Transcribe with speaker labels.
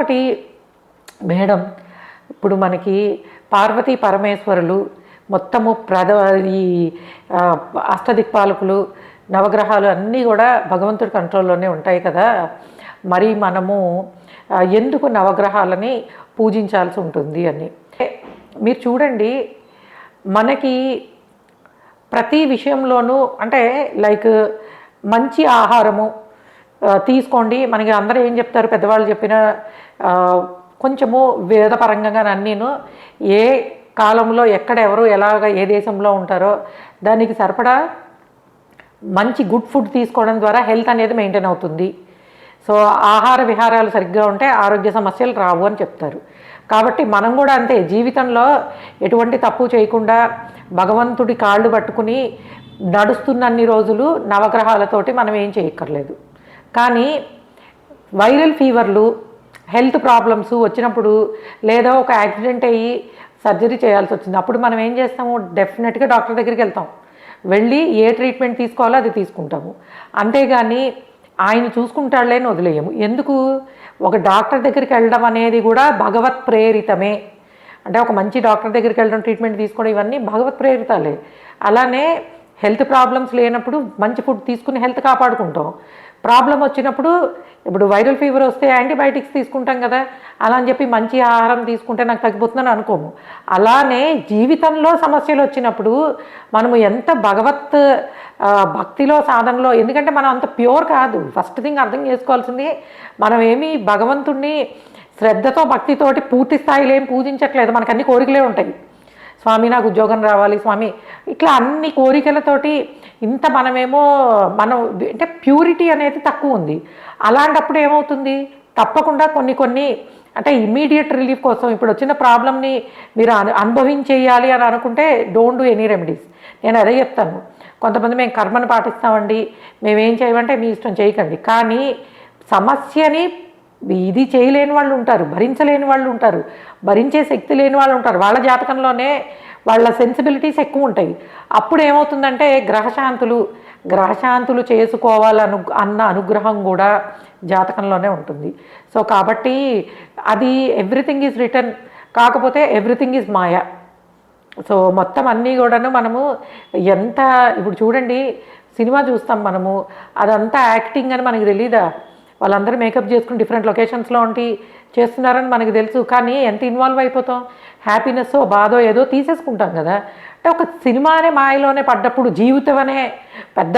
Speaker 1: ఇంకొకటి మేడం, ఇప్పుడు మనకి పార్వతీ పరమేశ్వరులు మొత్తము ఈ అష్టదిక్పాలకులు నవగ్రహాలు అన్నీ కూడా భగవంతుడి కంట్రోల్లోనే ఉంటాయి కదా. మరి మనము ఎందుకు నవగ్రహాలని పూజించాల్సి ఉంటుంది అని మీరు చూడండి. మనకి ప్రతి విషయంలోనూ అంటే లైక్ మంచి ఆహారము తీసుకోండి. మనకి అందరూ ఏం చెప్తారు, పెద్దవాళ్ళు చెప్పిన కొంచెము వేదపరంగా అన్నీను ఏ కాలంలో ఎక్కడ ఎవరు ఎలాగ ఏ దేశంలో ఉంటారో దానికి సరిపడా మంచి గుడ్ ఫుడ్ తీసుకోవడం ద్వారా హెల్త్ అనేది మెయింటైన్ అవుతుంది. సో ఆహార విహారాలు సరిగ్గా ఉంటే ఆరోగ్య సమస్యలు రావు అని చెప్తారు. కాబట్టి మనం కూడా అంతే, జీవితంలో ఎటువంటి తప్పు చేయకుండా భగవంతుడి కాళ్ళు పట్టుకుని నడుస్తున్నన్ని రోజులు నవగ్రహాలతోటి మనం ఏం చేయక్కర్లేదు. కానీ వైరల్ ఫీవర్లు, హెల్త్ ప్రాబ్లమ్స్ వచ్చినప్పుడు, లేదా ఒక యాక్సిడెంట్ అయ్యి సర్జరీ చేయాల్సి వచ్చింది, అప్పుడు మనం ఏం చేస్తాము, డెఫినెట్గా డాక్టర్ దగ్గరికి వెళ్తాం. వెళ్ళి ఏ ట్రీట్మెంట్ తీసుకోవాలో అది తీసుకుంటాము. అంతేగాని ఆయన చూసుకుంటాడులే అని వదిలేయము. ఎందుకు, ఒక డాక్టర్ దగ్గరికి వెళ్ళడం అనేది కూడా భగవత్ ప్రేరితమే. అంటే ఒక మంచి డాక్టర్ దగ్గరికి వెళ్ళడం, ట్రీట్మెంట్ తీసుకోవడం, ఇవన్నీ భగవత్ ప్రేరితాలే. అలానే హెల్త్ ప్రాబ్లమ్స్ లేనప్పుడు మంచి ఫుడ్ తీసుకుని హెల్త్ కాపాడుకుంటాం. ప్రాబ్లం వచ్చినప్పుడు, ఇప్పుడు వైరల్ ఫీవర్ వస్తే యాంటీబయాటిక్స్ తీసుకుంటాం కదా, అలా అని చెప్పి మంచి ఆహారం తీసుకుంటే నాకు తగ్గిపోతుందని అనుకోము. అలానే జీవితంలో సమస్యలు వచ్చినప్పుడు మనము ఎంత భగవత్ భక్తిలో సాధనలో, ఎందుకంటే మనం అంత ప్యూర్ కాదు. ఫస్ట్ థింగ్ అర్థం చేసుకోవాల్సింది, మనం ఏమీ భగవంతుణ్ణి శ్రద్ధతో భక్తితోటి పూర్తి స్థాయిలో ఏం పూజించట్లేదు. మనకు అన్ని కోరికలే ఉంటాయి. స్వామి నాకు ఉద్యోగం రావాలి స్వామి, ఇట్లా అన్ని కోరికలతోటి ఇంత మనం అంటే ప్యూరిటీ అనేది తక్కువ ఉంది. అలాంటప్పుడు ఏమవుతుంది, తప్పకుండా కొన్ని అంటే ఇమ్మీడియట్ రిలీఫ్ కోసం ఇప్పుడు వచ్చిన ప్రాబ్లమ్ని మీరు అనుభవించేయాలి అని అనుకుంటే డోంట్ డూ ఎనీ రెమెడీస్. నేను అదే చెప్తాను. కొంతమంది మేము కర్మను పాటిస్తామండి, మేమేం చేయమంటే మీ ఇష్టం చేయకండి. కానీ సమస్యని ఇది చేయలేని వాళ్ళు ఉంటారు, భరించలేని వాళ్ళు ఉంటారు, భరించే శక్తి లేని వాళ్ళు ఉంటారు. వాళ్ళ జాతకంలోనే వాళ్ళ సెన్సిబిలిటీస్ ఎక్కువ ఉంటాయి. అప్పుడు ఏమవుతుందంటే గ్రహశాంతులు చేసుకోవాలన్న అనుగ్రహం కూడా జాతకంలోనే ఉంటుంది. సో కాబట్టి అది ఎవ్రీథింగ్ ఈజ్ రిటర్న్, కాకపోతే ఎవ్రీథింగ్ ఈజ్ మాయా. సో మొత్తం అన్నీ కూడాను మనము ఎంత, ఇప్పుడు చూడండి సినిమా చూస్తాం మనము, అదంతా యాక్టింగ్ అని మనకి తెలీదా? వాళ్ళందరూ మేకప్ చేసుకుని డిఫరెంట్ లొకేషన్స్లో ఉండి చేస్తున్నారని మనకు తెలుసు. కానీ ఎంత ఇన్వాల్వ్ అయిపోతాం, హ్యాపీనెస్ బాధో ఏదో తీసేసుకుంటాం కదా. అంటే ఒక సినిమానే మాయలోనే పడ్డప్పుడు జీవితం అనే పెద్ద